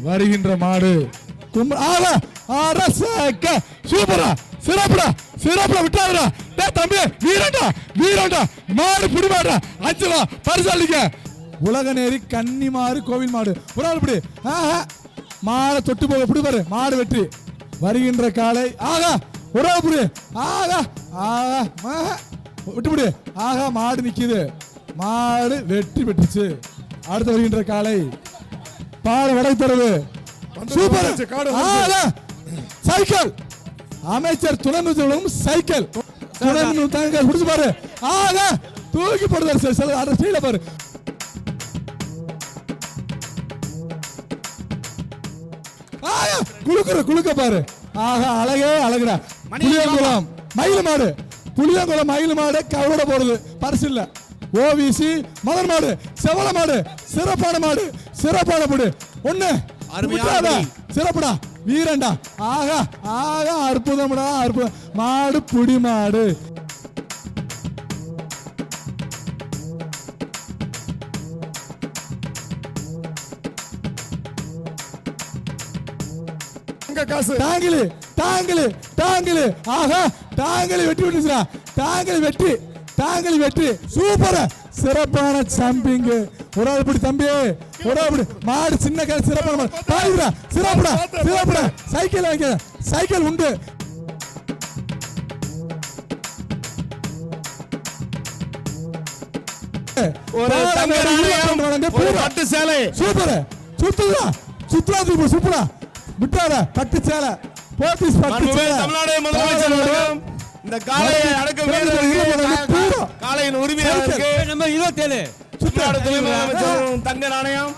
வருகின்ற மாடு சூப்பரா சிறப்புடா சிறப்புடா விட்டாருடா தம்பி வீரண்டா மாடு புடி மாடுடா அஞ்சலா பரிசாலிக்க உலக நேரி கன்னி மாடு கோவில் மாடு ஒரு ஆள் பிடி மாடை தொட்டு போக பிடி பாரு மாடு வெற்றி வருகின்ற காலை ஒரு ஆள் புடி விட்டுபிடி மாடு நிக்குது மாடு வெற்றி பெற்றுச்சு அடுத்து வருகின்ற காலை பாட வடை தருவு சூப்பர் சைக்கிள் அமைச்சர் துணை முதல்வரும் சைக்கிள் துணை முதல்வர் குடிச்சு பாரு தூக்கி போடுறாரு பாரு குளுக்க பாரு அழகே அழகுடா புளியங்குளம் மயில் மாடு கவரோட போறது பரிசு இல்ல ஓவிசி மதன் மாடு செவல மாடு சிறப்பான மாடு ஒண்ணு சிறப்புடா வீரண்டா அற்புதம்டா அற்புதம் மாடு புடி மாடு டாங்கிலி வெற்றி சூப்பர் சிறப்பான ஜம்பிங் ஒரு ஆள் பிடி தம்பி ஒரு ஆள் பிடி மாடு சின்ன கால் சிறப்பான சிறப்புடா சைக்கிள் வாங்க சைக்கிள் உண்டு ஒரு பட்டு சேலை சூப்பர் சுத்துறா விட்டாத பட்டு சேலை போத்தீஸ் பட்டு சேலை தமிழ்நாடு முதலமைச்சர் இந்த காளையை அடக்க வீரர்களுக்கு காளையின் உரிமையாளருக்கு நம்ம 27 சுற்றுலா துறை முதலமைச்சர் தங்க நாணயம்